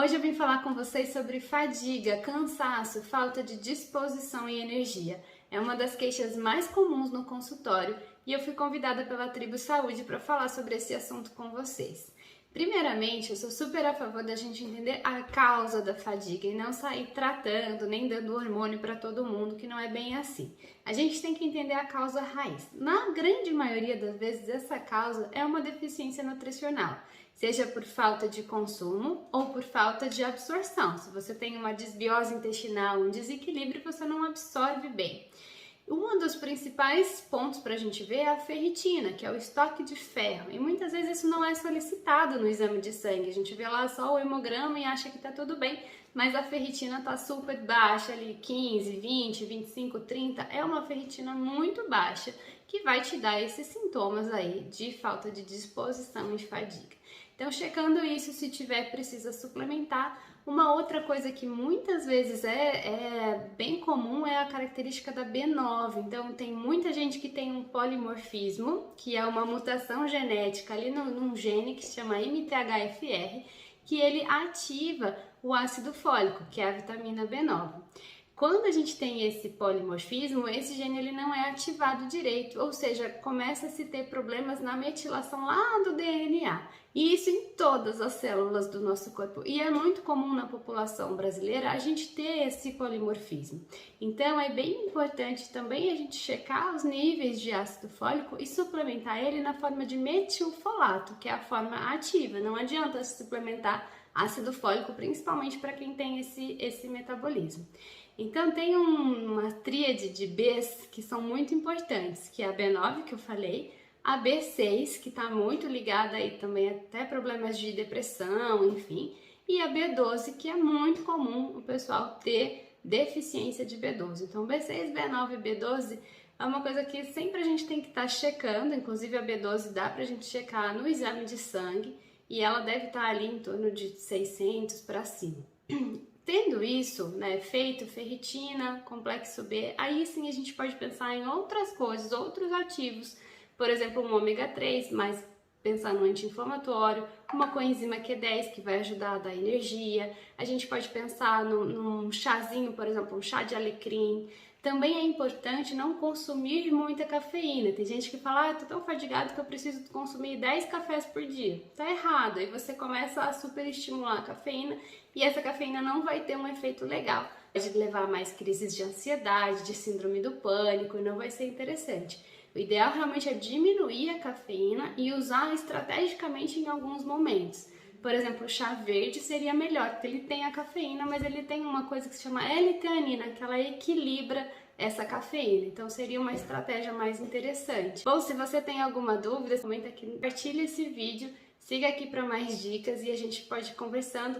Hoje eu vim falar com vocês sobre fadiga, cansaço, falta de disposição e energia. É uma das queixas mais comuns no consultório e eu fui convidada pela Tribo Saúde para falar sobre esse assunto com vocês. Primeiramente, eu sou super a favor da gente entender a causa da fadiga e não sair tratando nem dando hormônio para todo mundo, que não é bem assim. A gente tem que entender a causa raiz. Na grande maioria das vezes, essa causa é uma deficiência nutricional, seja por falta de consumo ou por falta de absorção. Se você tem uma desbiose intestinal, um desequilíbrio, você não absorve bem. Um dos principais pontos para a gente ver é a ferritina, que é o estoque de ferro. E muitas vezes isso não é solicitado no exame de sangue. A gente vê lá só o hemograma e acha que está tudo bem, mas a ferritina está super baixa, ali 15, 20, 25, 30. É uma ferritina muito baixa que vai te dar esses sintomas aí de falta de disposição e de fadiga. Então, checando isso, se tiver, precisa suplementar. Uma outra coisa que muitas vezes é bem comum é a característica da B9. Então, tem muita gente que tem um polimorfismo, que é uma mutação genética ali num gene que se chama MTHFR, que ele ativa o ácido fólico, que é a vitamina B9. Quando a gente tem esse polimorfismo, esse gene ele não é ativado direito, ou seja, começa a se ter problemas na metilação lá do DNA. E isso em todas as células do nosso corpo. E é muito comum na população brasileira a gente ter esse polimorfismo. Então é bem importante também a gente checar os níveis de ácido fólico e suplementar ele na forma de metilfolato, que é a forma ativa. Não adianta suplementar ácido fólico, principalmente para quem tem esse metabolismo. Então tem uma tríade de Bs que são muito importantes, que é a B9 que eu falei, a B6 que está muito ligada aí também até problemas de depressão, enfim, e a B12 que é muito comum o pessoal ter deficiência de B12. Então B6, B9 e B12 é uma coisa que sempre a gente tem que estar checando, inclusive a B12 dá pra gente checar no exame de sangue e ela deve estar ali em torno de 600 para cima. Tendo isso, né, feito ferritina, complexo B, aí sim a gente pode pensar em outras coisas, outros ativos, por exemplo, um ômega 3, mas pensar no anti-inflamatório, uma coenzima Q10 que vai ajudar a dar energia, a gente pode pensar num chazinho, por exemplo, um chá de alecrim. Também é importante não consumir muita cafeína. Tem gente que fala, eu tô tão fadigado que eu preciso consumir 10 cafés por dia. Tá errado, aí você começa a superestimular a cafeína e essa cafeína não vai ter um efeito legal. Pode levar a mais crises de ansiedade, de síndrome do pânico e não vai ser interessante. O ideal realmente é diminuir a cafeína e usar estrategicamente em alguns momentos. Por exemplo, o chá verde seria melhor, porque ele tem a cafeína, mas ele tem uma coisa que se chama L-teanina, que ela equilibra essa cafeína. Então seria uma estratégia mais interessante. Bom, se você tem alguma dúvida, comenta aqui, compartilha esse vídeo, siga aqui para mais dicas e a gente pode ir conversando.